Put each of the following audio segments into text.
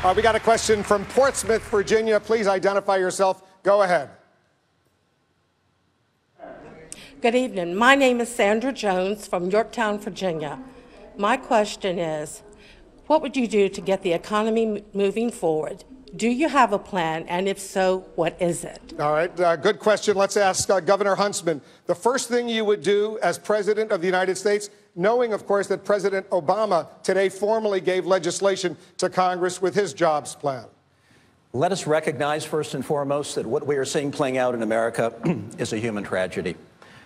We got a question from Portsmouth, Virginia. Please identify yourself. Go ahead. Good evening. My name is Sandra Jones from Yorktown, Virginia. My question is, what would you do to get the economy moving forward? Do you have a plan? And if so, what is it? All right. Good question. Let's ask Governor Huntsman. The first thing you would do as President of the United States, knowing, of course, that President Obama today formally gave legislation to Congress with his jobs plan. Let us recognize, first and foremost, that what we are seeing playing out in America is a human tragedy.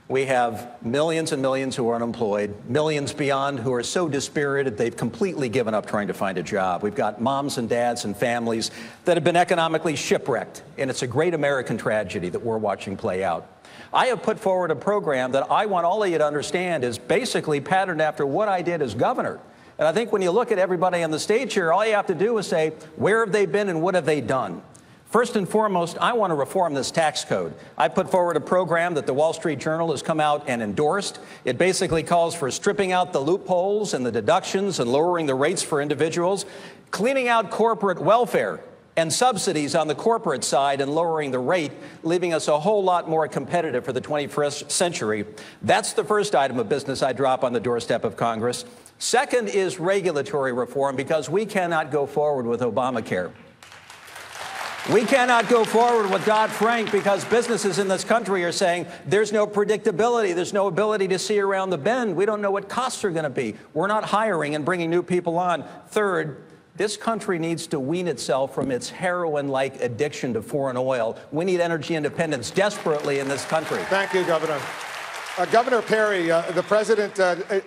We have millions and millions who are unemployed, millions beyond who are so dispirited they've completely given up trying to find a job. We've got moms and dads and families that have been economically shipwrecked, and it's a great American tragedy that we're watching play out. I have put forward a program that I want all of you to understand is basically patterned after what I did as governor. And I think when you look at everybody on the stage here, all you have to do is say, where have they been and what have they done? First and foremost, I want to reform this tax code. I put forward a program that the Wall Street Journal has come out and endorsed. It basically calls for stripping out the loopholes and the deductions and lowering the rates for individuals, cleaning out corporate welfare and subsidies on the corporate side and lowering the rate, leaving us a whole lot more competitive for the 21st century. That's the first item of business I drop on the doorstep of Congress. Second is regulatory reform, because we cannot go forward with Obamacare. We cannot go forward with Dodd-Frank because businesses in this country are saying there's no predictability, there's no ability to see around the bend. We don't know what costs are going to be. We're not hiring and bringing new people on. Third, this country needs to wean itself from its heroin-like addiction to foreign oil. We need energy independence desperately in this country. Thank you, Governor. Governor Perry, the president,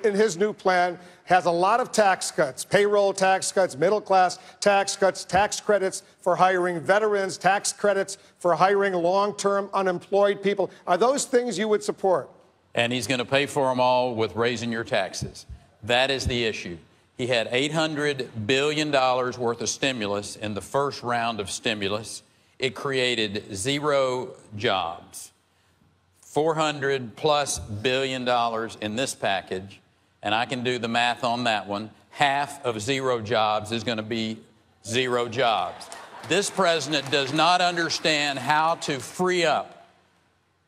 in his new plan, has a lot of tax cuts, payroll tax cuts, middle-class tax cuts, tax credits for hiring veterans, tax credits for hiring long-term unemployed people. Are those things you would support? And he's going to pay for them all with raising your taxes. That is the issue. He had $800 billion worth of stimulus in the first round of stimulus. It created 0 jobs. $400+ billion in this package, and I can do the math on that one. Half of 0 jobs is going to be 0 jobs. This president does not understand how to free up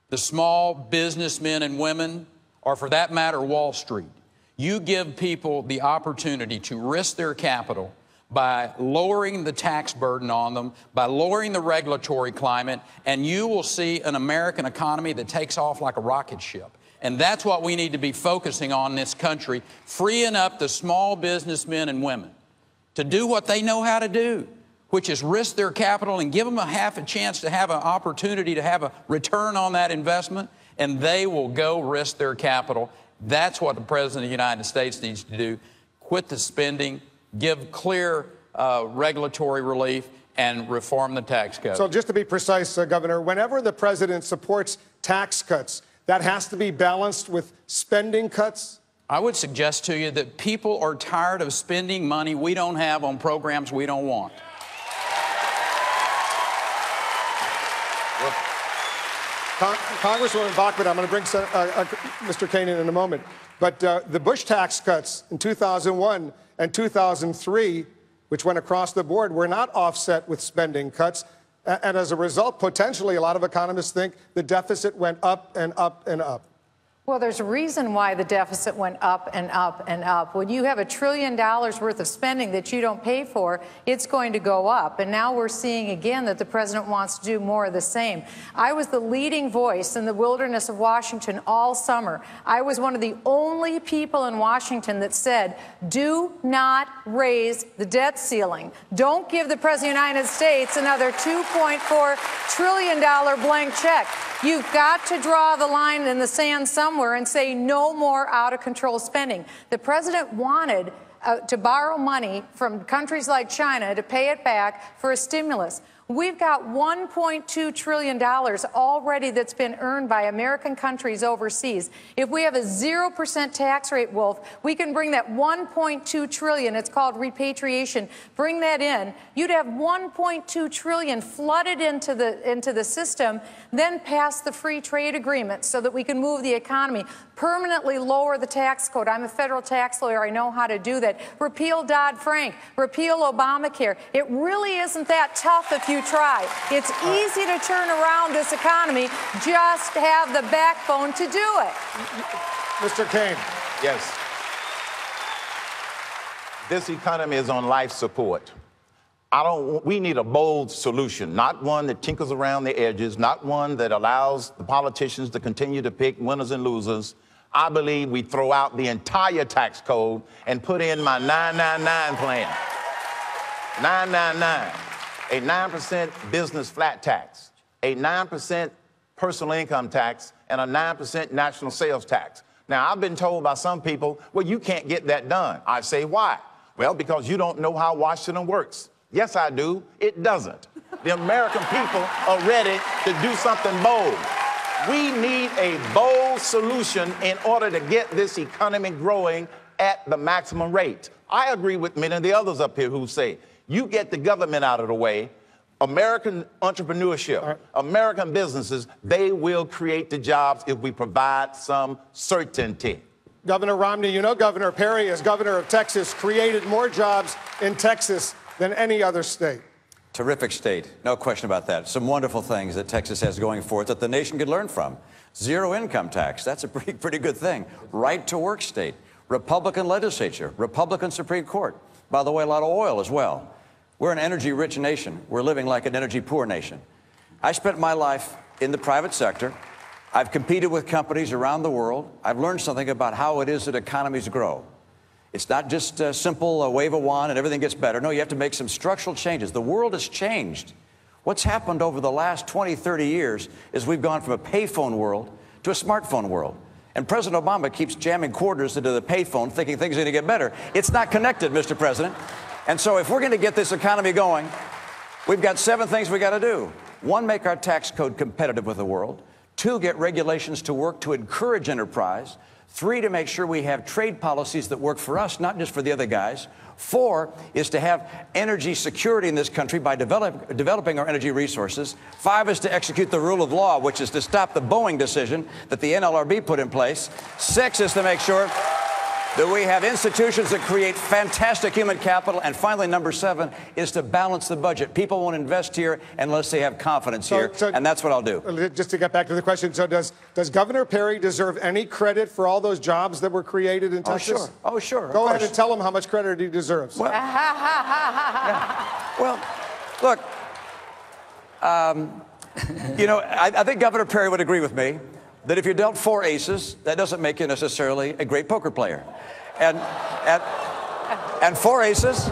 the small businessmen and women, or for that matter, Wall Street. You give people the opportunity to risk their capital by lowering the tax burden on them, by lowering the regulatory climate, and you will see an American economy that takes off like a rocket ship. And that's what we need to be focusing on in this country, freeing up the small businessmen and women to do what they know how to do, which is risk their capital and give them a chance to have an opportunity to have a return on that investment, and they will go risk their capital. That's what the President of the United States needs to do. Quit the spending, give clear regulatory relief, and reform the tax code. So just to be precise, Governor, whenever the president supports tax cuts, that has to be balanced with spending cuts? I would suggest to you that people are tired of spending money we don't have on programs we don't want. Congresswoman Bachmann, I'm going to bring Mr. Kaine in a moment. But the Bush tax cuts in 2001 and 2003, which went across the board, were not offset with spending cuts. And as a result, potentially, a lot of economists think the deficit went up and up and up. Well, there's a reason why the deficit went up and up and up. When you have $1 trillion worth of spending that you don't pay for, it's going to go up. And now we're seeing again that the president wants to do more of the same. I was the leading voice in the wilderness of Washington all summer. I was one of the only people in Washington that said, do not raise the debt ceiling. Don't give the president of the United States another $2.4 trillion blank check. You've got to draw the line in the sand somewhere and say no more out-of-control spending. The president wanted to borrow money from countries like China to pay it back for a stimulus. We've got $1.2 trillion already that's been earned by American countries overseas. If we have a 0% tax rate, Wolf, we can bring that $1.2 trillion, it's called repatriation, bring that in. You'd have $1.2 trillion flooded into the system, then pass the free trade agreement so that we can move the economy, permanently lower the tax code. I'm a federal tax lawyer. I know how to do that. Repeal Dodd-Frank, repeal Obamacare. It really isn't that tough if you try. It's easy to turn around this economy. Just have the backbone to do it. Mr. Kaine. Yes. This economy is on life support. We need a bold solution, not one that tinkers around the edges, not one that allows the politicians to continue to pick winners and losers. I believe we throw out the entire tax code and put in my 999 plan. 999. A 9% business flat tax, a 9% personal income tax, and a 9% national sales tax. Now, I've been told by some people, well, you can't get that done. I say, why? Well, because you don't know how Washington works. Yes, I do. It doesn't. The American people are ready to do something bold. We need a bold solution in order to get this economy growing at the maximum rate. I agree with many of the others up here who say, you get the government out of the way, American entrepreneurship, American businesses, they will create the jobs if we provide some certainty. Governor Romney, you know Governor Perry, as governor of Texas, created more jobs in Texas than any other state. Terrific state, no question about that. Some wonderful things that Texas has going for it that the nation could learn from. Zero income tax, that's a pretty good thing. Right to work state, Republican legislature, Republican Supreme Court. By the way, a lot of oil as well. We're an energy-rich nation. We're living like an energy-poor nation. I spent my life in the private sector. I've competed with companies around the world. I've learned something about how it is that economies grow. It's not just a simple wave a wand and everything gets better. No, you have to make some structural changes. The world has changed. What's happened over the last 20, 30 years is we've gone from a payphone world to a smartphone world. And President Obama keeps jamming quarters into the payphone thinking things are going to get better. It's not connected, Mr. President. And so if we're going to get this economy going, we've got 7 things we got to do. 1, make our tax code competitive with the world. 2, get regulations to work to encourage enterprise. 3, to make sure we have trade policies that work for us, not just for the other guys. 4 is to have energy security in this country by developing our energy resources. 5 is to execute the rule of law, which is to stop the Boeing decision that the NLRB put in place. 6 is to make sure that we have institutions that create fantastic human capital. And finally, number 7 is to balance the budget. People won't invest here unless they have confidence here, and that's what I'll do. Just to get back to the question, so does Governor Perry deserve any credit for all those jobs that were creed in Texas? Sure. Oh, sure. Go ahead and tell him how much credit he deserves. Well, well look, you know, I think Governor Perry would agree with me that if you're dealt 4 aces, that doesn't make you necessarily a great poker player. And 4 aces,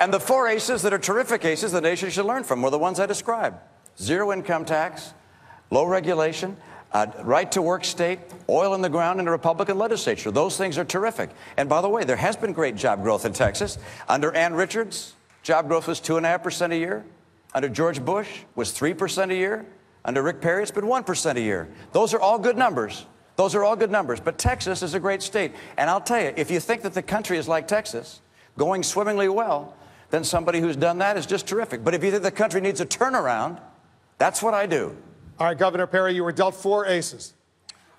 and the 4 aces that are terrific aces the nation should learn from were the ones I described. Zero income tax, low regulation, right to work state, oil in the ground, and a Republican legislature. Those things are terrific. And by the way, there has been great job growth in Texas. Under Ann Richards, job growth was 2.5% a year. Under George Bush was 3% a year. Under Rick Perry, it's been 1% a year. Those are all good numbers. Those are all good numbers. But Texas is a great state. And I'll tell you, if you think that the country is like Texas, going swimmingly well, then somebody who's done that is just terrific. But if you think the country needs a turnaround, that's what I do. All right, Governor Perry, you were dealt 4 aces.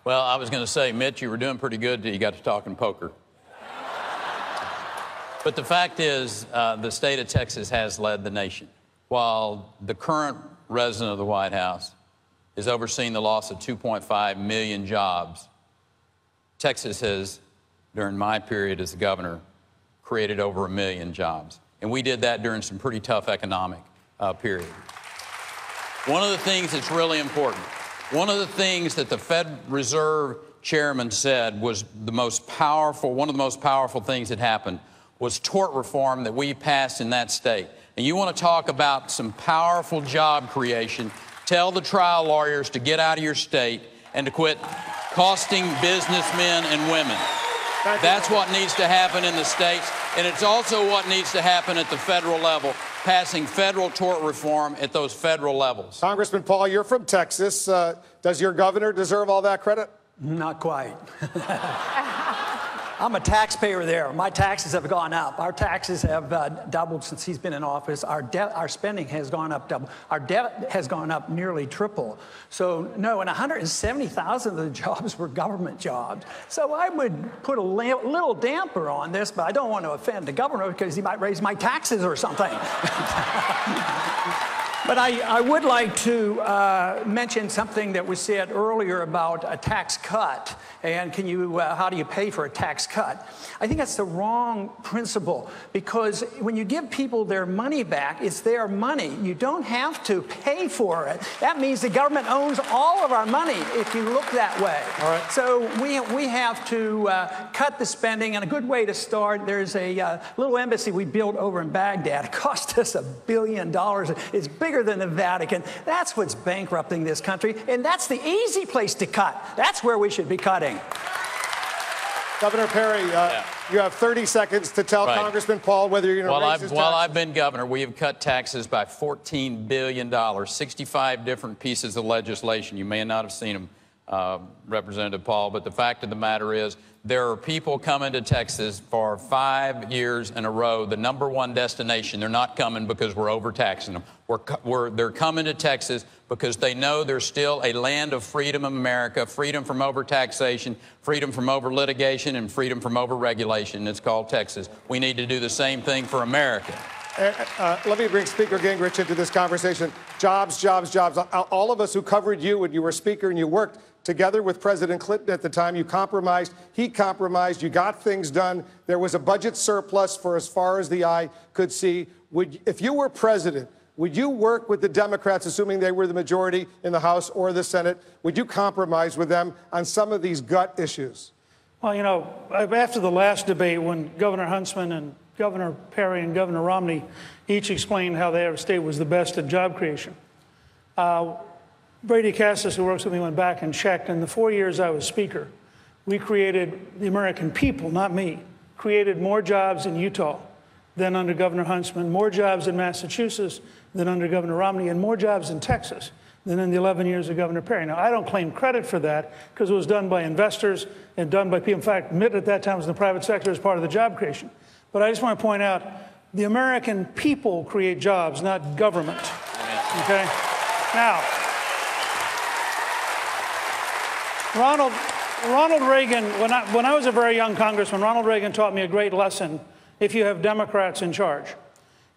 Well, I was going to say, Mitch, you were doing pretty good till you got to talking poker. But the fact is, the state of Texas has led the nation. While the current resident of the White House is overseeing the loss of 2.5 million jobs, Texas has, during my period as the governor, created over 1 million jobs. And we did that during some pretty tough economic period. One of the things that's really important, one of the things that the Fed Reserve chairman said was the most powerful, one of the most powerful things that happened was tort reform that we passed in that state. And you want to talk about some powerful job creation, tell the trial lawyers to get out of your state and to quit costing businessmen and women. That's what needs to happen in the states. And it's also what needs to happen at the federal level, passing federal tort reform at those federal levels. Congressman Paul, you're from Texas. Does your governor deserve all that credit? Not quite. I'm a taxpayer there. My taxes have gone up. Our taxes have doubled since he's been in office. Our spending has gone up double. Our debt has gone up nearly triple. So no, and 170,000 of the jobs were government jobs. So I would put a little damper on this, but I don't want to offend the governor because he might raise my taxes or something. But I would like to mention something that was said earlier about a tax cut. And how do you pay for a tax cut? I think that's the wrong principle, because when you give people their money back, it's their money. You don't have to pay for it. That means the government owns all of our money if you look that way. All right. So we have to cut the spending, and a good way to start, there's a little embassy we built over in Baghdad. It cost us $1 billion. It's bigger than the Vatican. That's what's bankrupting this country, and that's the easy place to cut. That's where we should be cutting. Governor Perry, you have 30 seconds to tell Congressman Paul whether you're going to raise his taxes. While I've been governor, we have cut taxes by $14 billion, 65 different pieces of legislation. You may not have seen them, Representative Paul, but the fact of the matter is there are people coming to Texas for 5 years in a row, the #1 destination. They're not coming because we're overtaxing them. They're coming to Texas because they know there's still a land of freedom in America, freedom from overtaxation, freedom from over-litigation, and freedom from over-regulation. It's called Texas. We need to do the same thing for America. Let me bring Speaker Gingrich into this conversation. Jobs, jobs, jobs. All of us who covered you when you were Speaker and you worked together with President Clinton at the time, you compromised, he compromised, you got things done. There was a budget surplus for as far as the eye could see. If you were president, would you work with the Democrats, assuming they were the majority in the House or the Senate? Would you compromise with them on some of these gut issues? Well, you know, after the last debate, when Governor Huntsman and Governor Perry and Governor Romney each explained how their state was the best at job creation, Brady Cassis, who works with me, went back and checked. In the 4 years I was Speaker, we created, the American people, not me, created more jobs in Utah than under Governor Huntsman, more jobs in Massachusetts than under Governor Romney, and more jobs in Texas than in the 11 years of Governor Perry. Now, I don't claim credit for that because it was done by investors and done by people. In fact, MIT at that time was in the private sector as part of the job creation. But I just want to point out, the American people create jobs, not government. Okay? Now, Ronald Reagan, when I was a very young congressman, Ronald Reagan taught me a great lesson if you have Democrats in charge.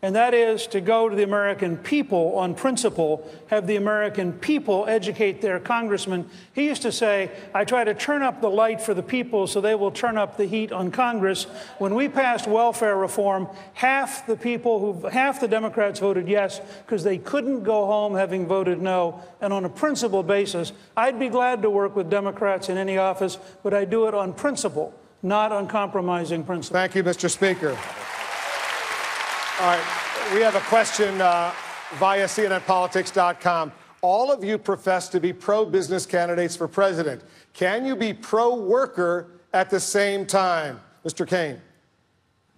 And that is to go to the American people on principle, have the American people educate their congressman. He used to say, I try to turn up the light for the people so they will turn up the heat on Congress. When we passed welfare reform, half the Democrats voted yes because they couldn't go home having voted no. And on a principle basis, I'd be glad to work with Democrats in any office, but I do it on principle, not on compromising principle. Thank you, Mr. Speaker. All right, we have a question via CNNPolitics.com. All of you profess to be pro-business candidates for president. Can you be pro-worker at the same time? Mr. Kaine.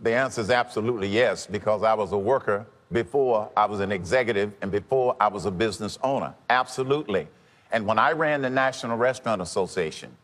The answer is absolutely yes, because I was a worker before I was an executive and before I was a business owner. Absolutely. And when I ran the National Restaurant Association,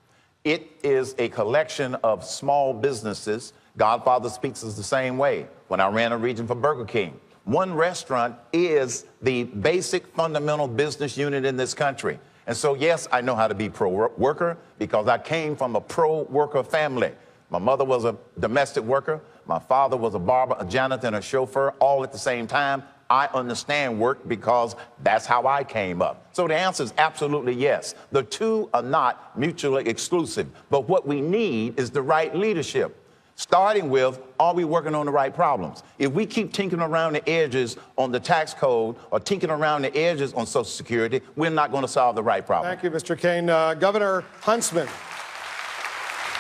it is a collection of small businesses. Godfather Speaks is the same way. When I ran a region for Burger King, one restaurant is the basic fundamental business unit in this country. And so, yes, I know how to be pro-worker because I came from a pro-worker family. My mother was a domestic worker. My father was a barber, a janitor, and a chauffeur, all at the same time. I understand work because that's how I came up. So the answer is absolutely yes. The two are not mutually exclusive. But what we need is the right leadership. Starting with, are we working on the right problems? If we keep tinkering around the edges on the tax code or tinkering around the edges on Social Security, we're not going to solve the right problem. Thank you, Mr. Kaine. Governor Huntsman,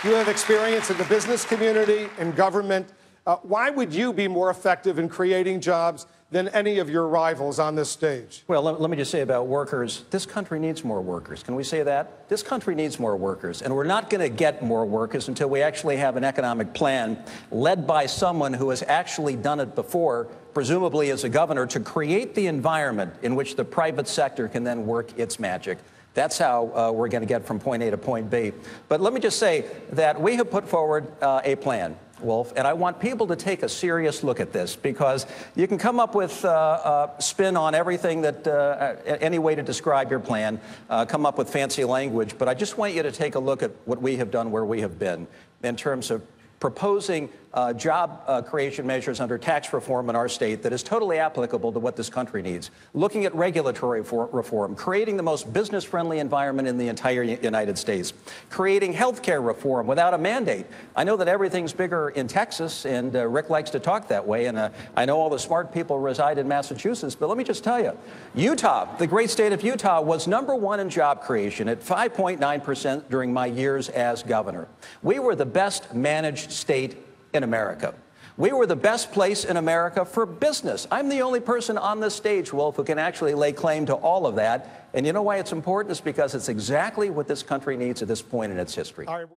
you have experience in the business community, in government. Why would you be more effective in creating jobs than any of your rivals on this stage? Well, let me just say about workers, this country needs more workers. Can we say that? This country needs more workers, and we're not going to get more workers until we actually have an economic plan led by someone who has actually done it before, presumably as a governor, to create the environment in which the private sector can then work its magic. That's how we're going to get from point A to point B. But let me just say that we have put forward a plan, Wolf, and I want people to take a serious look at this, because you can come up with spin on everything that, any way to describe your plan, come up with fancy language, but I just want you to take a look at what we have done, where we have been, in terms of proposing job creation measures under tax reform in our state that is totally applicable to what this country needs, looking at regulatory reform, creating the most business-friendly environment in the entire United States, creating health care reform without a mandate. I know that everything's bigger in Texas, and Rick likes to talk that way, and I know all the smart people reside in Massachusetts, but let me just tell you, Utah, the great state of Utah, was #1 in job creation at 5.9% during my years as governor. We were the best managed state in America. We were the best place in America for business. I'm the only person on this stage, Wolf, who can actually lay claim to all of that. And you know why it's important? It's because it's exactly what this country needs at this point in its history.